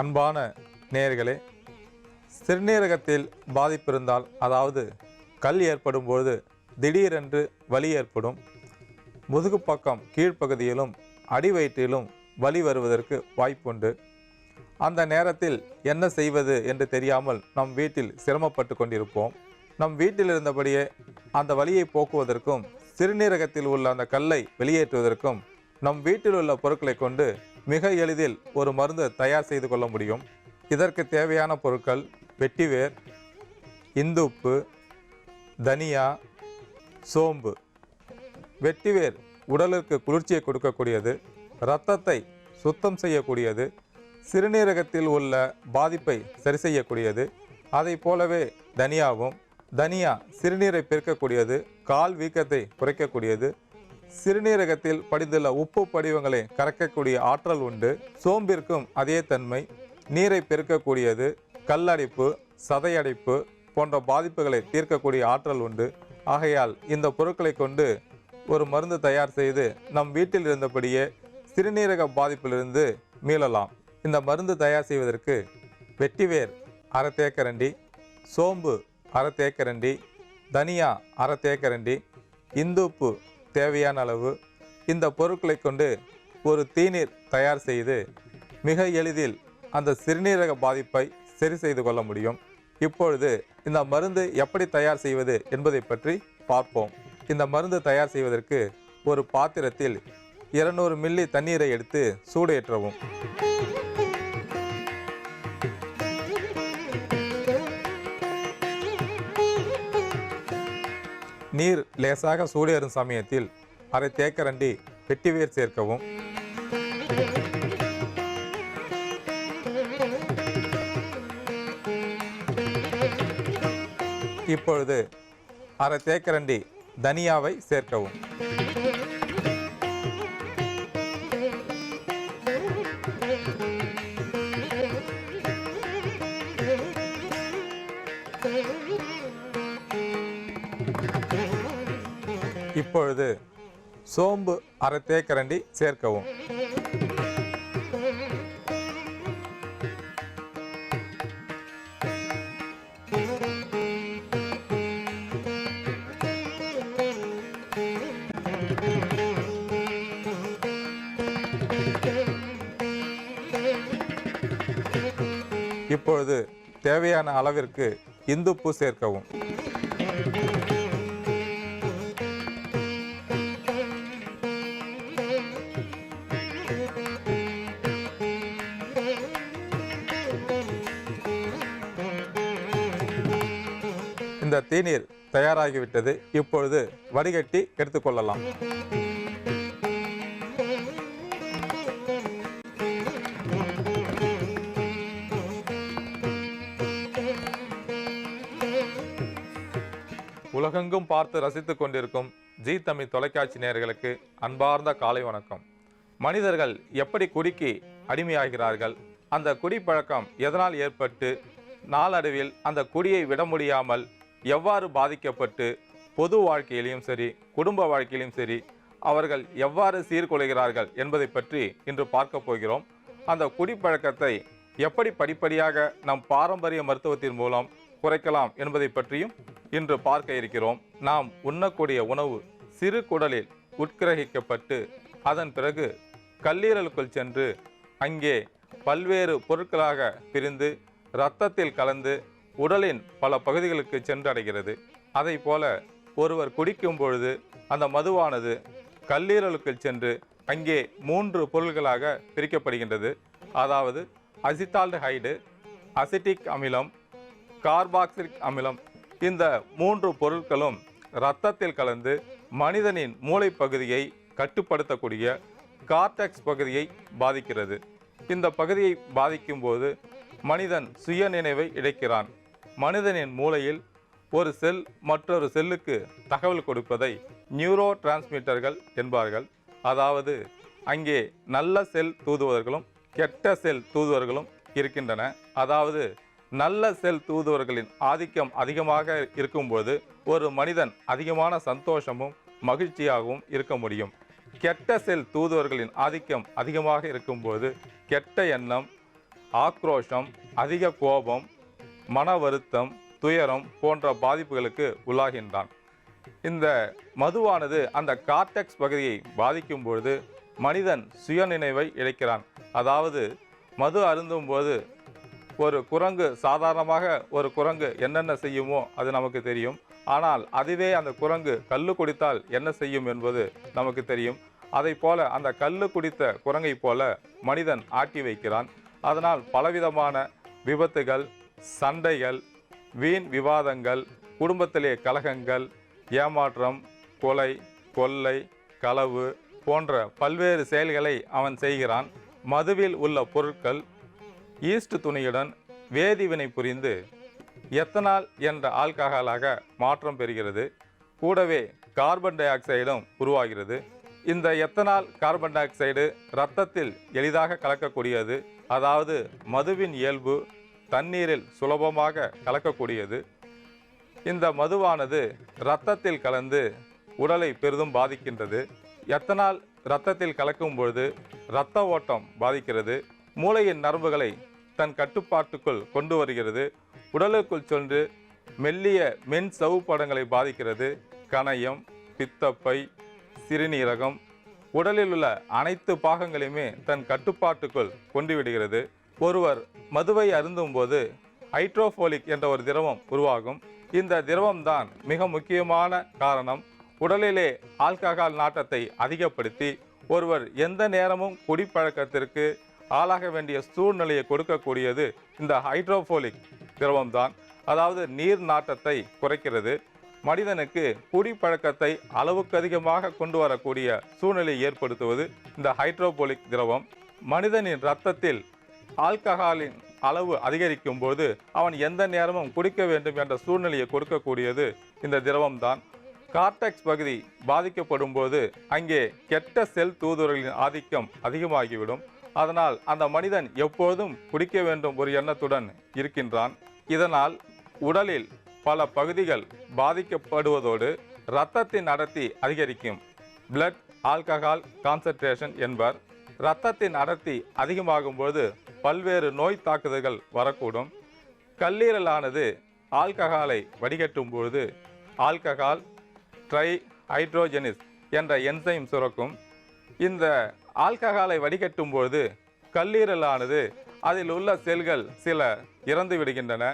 அன்பான நேயர்களே, சிறுநீரகத்தில் பாதிப்பு இருந்தால், அதாவது கல் ஏற்படும் பொழுது திடீரென்று வலி ஏற்படும். முதுகு பக்கம் கீழ்ப்பகுதியிலும் அடி வயிற்றிலும் வலி வருவதற்கு வாய்ப்புண்டு. அந்த நேரத்தில் என்ன செய்வது என்று தெரியாமல் நம் வீட்டில் சிரமப்பட்டு கொண்டிருப்போம். நம் வீட்டில் இருந்தபடியே அந்த வலியை போக்குவதற்கும் சிறுநீரகத்தில் உள்ள அந்த கல்லை வெளியேற்றுவதற்கும் நம் வீட்டில் உள்ள பொருட்களை கொண்டு மிக எளிதில் ஒரு மருந்து தயார் செய்து கொள்ள முடியும். இதற்கு தேவையான பொருட்கள் வெட்டிவேர், இந்துப்பு, தனியா, சோம்பு. வெட்டிவேர் உடலுக்கு குளிர்ச்சியை கொடுக்கக்கூடியது, இரத்தத்தை சுத்தம் செய்யக்கூடியது, சிறுநீரகத்தில் உள்ள பாதிப்பை சரி செய்யக்கூடியது. அதை போலவே தனியா சிறுநீரை பெருக்கக்கூடியது, கால் வீக்கத்தை குறைக்கக்கூடியது, சிறுநீரகத்தில் படிந்துள்ள உப்பு படிவங்களை கரைக்கக்கூடிய ஆற்றல் உண்டு. சோம்பிற்கும் அதே தன்மை, நீரை பெருக்கக்கூடியது, கல்லடைப்பு, சதையடைப்பு போன்ற பாதிப்புகளை தீர்க்கக்கூடிய ஆற்றல் உண்டு. ஆகையால் இந்த பொருட்களை கொண்டு ஒரு மருந்து தயார் செய்து நம் வீட்டில் இருந்தபடியே சிறுநீரக பாதிப்பிலிருந்து மீளலாம். இந்த மருந்து தயார் செய்வதற்கு வெட்டிவேர் அரை தேக்கரண்டி, சோம்பு அரை தேக்கரண்டி, தனியா அரை தேக்கரண்டி, இந்துப்பு தேவையான அளவு, இந்த பொருட்களை கொண்டு ஒரு தீநீர் தயார் செய்து மிக எளிதில் அந்த சிறுநீரக பாதிப்பை சரி செய்து கொள்ள முடியும். இப்பொழுது இந்த மருந்து எப்படி தயார் செய்வது என்பதை பற்றி பார்ப்போம். இந்த மருந்து தயார் செய்வதற்கு ஒரு பாத்திரத்தில் 200 மில்லி தண்ணீரை எடுத்து சூடேற்றவும். நீர் லேசாக சூடேறும் சமயத்தில் அரை தேக்கரண்டி வெட்டிவேர் சேர்க்கவும். இப்பொழுது அரை தேக்கரண்டி தனியாவை சேர்க்கவும். இப்பொழுது சோம்பு அரை தேக்கரண்டி சேர்க்கவும். இப்பொழுது தேவையான அளவிற்கு இந்துப்பு சேர்க்கவும். இந்த தீநீர் தயாராகிவிட்டது. இப்பொழுது வடிகட்டி எடுத்துக்கொள்ளலாம். உலகெங்கும் பார்த்து ரசித்துக் கொண்டிருக்கும் ஜி தமிழ் தொலைக்காட்சி நேயர்களுக்கு அன்பார்ந்த காலை வணக்கம். மனிதர்கள் எப்படி குடிக்கு அடிமையாகிறார்கள், அந்த குடிப்பழக்கம் எதனால் ஏற்பட்டு நாளடைவில் அந்த குடியை விட முடியாமல் எவ்வாறு பாதிக்கப்பட்டு பொது வாழ்க்கையிலும் சரி குடும்ப வாழ்க்கையிலும் சரி அவர்கள் எவ்வாறு சீர்குலைகிறார்கள் என்பதை பற்றி இன்று பார்க்க போகிறோம். அந்த குடிப்பழக்கத்தை எப்படி படிப்படியாக நம் பாரம்பரிய மருத்துவத்தின் மூலம் குறைக்கலாம் என்பதை பற்றியும் இன்று பார்க்க இருக்கிறோம். நாம் உண்ணக்கூடிய உணவு சிறு குடலில் உட்கிரகிக்கப்பட்டு அதன் பிறகு கல்லீரலுக்குள் சென்று அங்கே பல்வேறு பொருட்களாக பிரிந்து இரத்தத்தில் கலந்து உடலின் பல பகுதிகளுக்கு சென்றடைகிறது. அதை போல ஒருவர் குடிக்கும் பொழுது அந்த மதுவானது கல்லீரலுக்குள் சென்று அங்கே 3 பொருள்களாக பிரிக்கப்படுகின்றது. அதாவது அசிட்டால்டிஹைடு, அசிட்டிக் அமிலம், கார்பாக்சிலிக் அமிலம். இந்த 3 பொருட்களும் இரத்தத்தில் கலந்து மனிதனின் மூளை பகுதியை கட்டுப்படுத்தக்கூடிய கார்டெக்ஸ் பகுதியை பாதிக்கிறது. இந்த பகுதியை பாதிக்கும் போது மனிதன் சுய நினைவை இழக்கிறான். மனிதனின் மூளையில் ஒரு செல் மற்றொரு செல்லுக்கு தகவல் கொடுப்பதை நியூரோ டிரான்ஸ்மிட்டர்கள் என்பார்கள். அதாவது அங்கே நல்ல செல் தூதுவர்களும் கெட்ட செல் தூதுவர்களும் இருக்கின்றன. அதாவது நல்ல செல் தூதுவர்களின் ஆதிக்கம் அதிகமாக இருக்கும்போது ஒரு மனிதன் அதிகமான சந்தோஷமும் மகிழ்ச்சியாகவும் இருக்க முடியும். கெட்ட செல் தூதுவர்களின் ஆதிக்கம் அதிகமாக இருக்கும்போது கெட்ட எண்ணம், ஆக்ரோஷம், அதிக கோபம், மன வருத்தம், துயரம் போன்ற பாதிப்புகளுக்கு உள்ளாகின்றான். இந்த மதுவானது அந்த கார்டெக்ஸ் பகுதியை பாதிக்கும் பொழுது மனிதன் சுயநினைவை இழக்கிறான். அதாவது மது அருந்தும்போது ஒரு குரங்கு சாதாரணமாக ஒரு குரங்கு என்னென்ன செய்யுமோ அது நமக்கு தெரியும். ஆனால் அதுவே அந்த குரங்கு கள்ளு குடித்தால் என்ன செய்யும் என்பது நமக்கு தெரியும். அதை போல அந்த கள்ளு குடித்த குரங்கை போல மனிதன் ஆட்டி வைக்கிறான். அதனால் பலவிதமான விபத்துகள், சண்டைகள், வீண் விவாதங்கள், குடும்பத்திலே கலகங்கள், ஏமாற்றம், கொலை, கொள்ளை, களவு போன்ற பல்வேறு செயல்களை அவன் செய்கிறான். மதுவில் உள்ள பொருட்கள் ஈஸ்ட் துணியுடன் வேதிவினை புரிந்து எத்தனால் என்ற ஆல்கஹாலாக மாற்றம் பெறுகிறது. கூடவே கார்பன் டை ஆக்சைடும் உருவாகிறது. இந்த எத்தனால், கார்பன் டை ஆக்சைடு இரத்தத்தில் எளிதாக கலக்கக்கூடியது. அதாவது மதுவின் இயல்பு தண்ணீரில் சுலபமாக கலக்கக்கூடியது. இந்த மதுவானது இரத்தத்தில் கலந்து உடலை பெரிதும் பாதிக்கின்றது. எத்தனால் இரத்தத்தில் கலக்கும் பொழுது இரத்த ஓட்டம் பாதிக்கிறது. மூளையின் நரம்புகளை தன் கட்டுப்பாட்டுக்குள் கொண்டு வருகிறது. உடலுக்குள் சென்று மெல்லிய மென் சவ்வுப்படங்களை பாதிக்கிறது. கணையம், பித்தப்பை, சிறுநீரகம், உடலில் உள்ள அனைத்து பாகங்களையுமே தன் கட்டுப்பாட்டுக்குள் கொண்டு விடுகிறது. ஒருவர் மதுவை அருந்தும் போது ஹைட்ரோஃபோலிக் என்ற ஒரு திரவம் உருவாகும். இந்த திரவம்தான் மிக முக்கியமான காரணம். உடலிலே ஆல்கஹால் நாட்டத்தை அதிகப்படுத்தி ஒருவர் எந்த நேரமும் குடிப்பழக்கத்திற்கு ஆளாக வேண்டிய சூழ்நிலையை கொடுக்கக்கூடியது இந்த ஹைட்ரோஃபோலிக் திரவம்தான். அதாவது நீர் நாட்டத்தை குறைக்கிறது. மனிதனுக்கு குடிப்பழக்கத்தை அளவுக்கு அதிகமாக கொண்டு வரக்கூடிய சூழ்நிலையை ஏற்படுத்துவது இந்த ஹைட்ரோஃபோலிக் திரவம். மனிதனின் இரத்தத்தில் ஆல்கஹாலின் அளவு அதிகரிக்கும் போது அவன் எந்த நேரமும் குடிக்க வேண்டும் என்ற சூழ்நிலையை கொடுக்கக்கூடியது இந்த திரவம்தான். கார்டெக்ஸ் பகுதி பாதிக்கப்படும் போது அங்கே கெட்ட செல் தூதுவர்களின் ஆதிக்கம் அதிகமாகிவிடும். அதனால் அந்த மனிதன் எப்போதும் குடிக்க வேண்டும் ஒரு எண்ணத்துடன் இருக்கின்றான். இதனால் உடலில் பல பகுதிகள் பாதிக்கப்படுவதோடு இரத்தத்தின் அடர்த்தி அதிகரிக்கும். பிளட் ஆல்கஹால் கான்சன்ட்ரேஷன் என்பர். இரத்தத்தின் அடர்த்தி அதிகமாகும் போது பல்வேறு நோய் தாக்குதல்கள் வரக்கூடும். கல்லீரலானது ஆல்கஹாலை வடிகட்டும் பொழுது ஆல்கஹால் ட்ரை ஹைட்ரோஜெனிஸ் என்ற என்சைம் சுரக்கும். இந்த ஆல்கஹாலை வடிகட்டும் பொழுது கல்லீரலானது அதில் உள்ள செல்கள் சில இறந்து விடுகின்றன.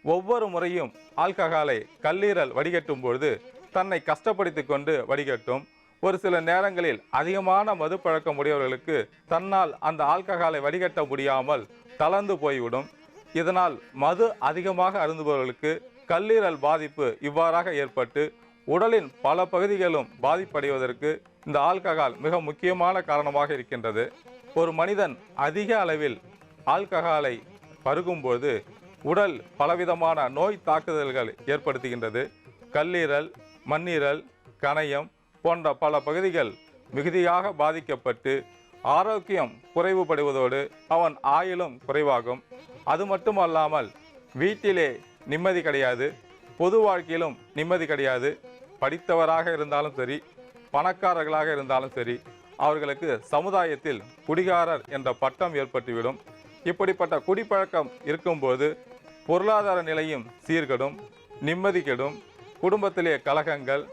ஒவ்வொரு முறையும் ஆல்கஹாலை கல்லீரல் வடிகட்டும் பொழுது தன்னை கஷ்டப்படுத்தி கொண்டு வடிகட்டும். ஒரு சில நேரங்களில் அதிகமான மது பழக்கம் உடையவர்களுக்கு தன்னால் அந்த ஆல்கஹாலை வடிகட்ட முடியாமல் தளர்ந்து போய்விடும். இதனால் மது அதிகமாக அருந்துபவர்களுக்கு கல்லீரல் பாதிப்பு இவ்வாறாக ஏற்பட்டு உடலின் பல பகுதிகளும் பாதிப்படைவதற்கு இந்த ஆல்கஹால் மிக முக்கியமான காரணமாக இருக்கின்றது. ஒரு மனிதன் அதிக அளவில் ஆல்கஹாலை பருகும்போது உடல் பலவிதமான நோய் தாக்குதல்கள் ஏற்படுத்துகின்றது. கல்லீரல், மண்ணீரல், கணையம் போன்ற பல பகுதிகள் மிகுதியாக பாதிக்கப்பட்டு ஆரோக்கியம் குறைவுபடுவதோடு அவன் ஆயுளும் குறைவாகும். அது மட்டுமல்லாமல் வீட்டிலே நிம்மதி கிடையாது, பொது வாழ்க்கையிலும் நிம்மதி கிடையாது. படித்தவராக இருந்தாலும் சரி, பணக்காரர்களாக இருந்தாலும் சரி, அவர்களுக்கு சமுதாயத்தில் குடிகாரர் என்ற பட்டம் ஏற்பட்டுவிடும். இப்படிப்பட்ட குடிப்பழக்கம் இருக்கும்போது பொருளாதார நிலையும் சீர்கெடும், நிம்மதி கெடும், குடும்பத்திலே கலகங்கள்,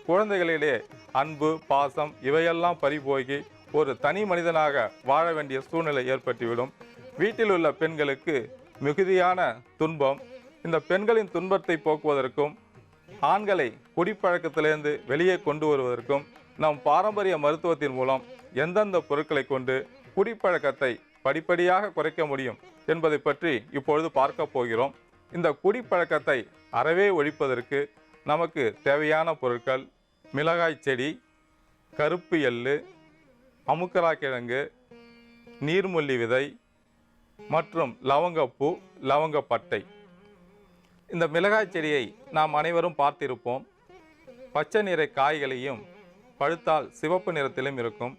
குழந்தைகளிலே அன்பு, பாசம் இவையெல்லாம் பறிபோகி ஒரு தனி மனிதனாக வாழ வேண்டிய சூழ்நிலை ஏற்பட்டுவிடும். வீட்டில் உள்ள பெண்களுக்கு மிகுதியான துன்பம். இந்த பெண்களின் துன்பத்தை போக்குவதற்கும் ஆண்களை குடிப்பழக்கத்திலிருந்து வெளியே கொண்டு வருவதற்கும் நம் பாரம்பரிய மருத்துவத்தின் மூலம் எந்தெந்த பொருட்களை கொண்டு குடிப்பழக்கத்தை படிப்படியாக குறைக்க முடியும் என்பதை பற்றி இப்பொழுது பார்க்க போகிறோம். இந்த குடிப்பழக்கத்தை அறவே ஒழிப்பதற்கு நமக்கு தேவையான பொருட்கள் மிளகாய் செடி, கருப்பு எள்ளு, அமுக்கரா கிழங்கு, நீர்முள்ளி விதை மற்றும் லவங்கப்பூ, லவங்கப்பட்டை. இந்த மிளகாய் செடியை நாம் அனைவரும் பார்த்திருப்போம். பச்சை நிற காய்களையும் பழுத்தால் சிவப்பு நிறத்திலும் இருக்கும்.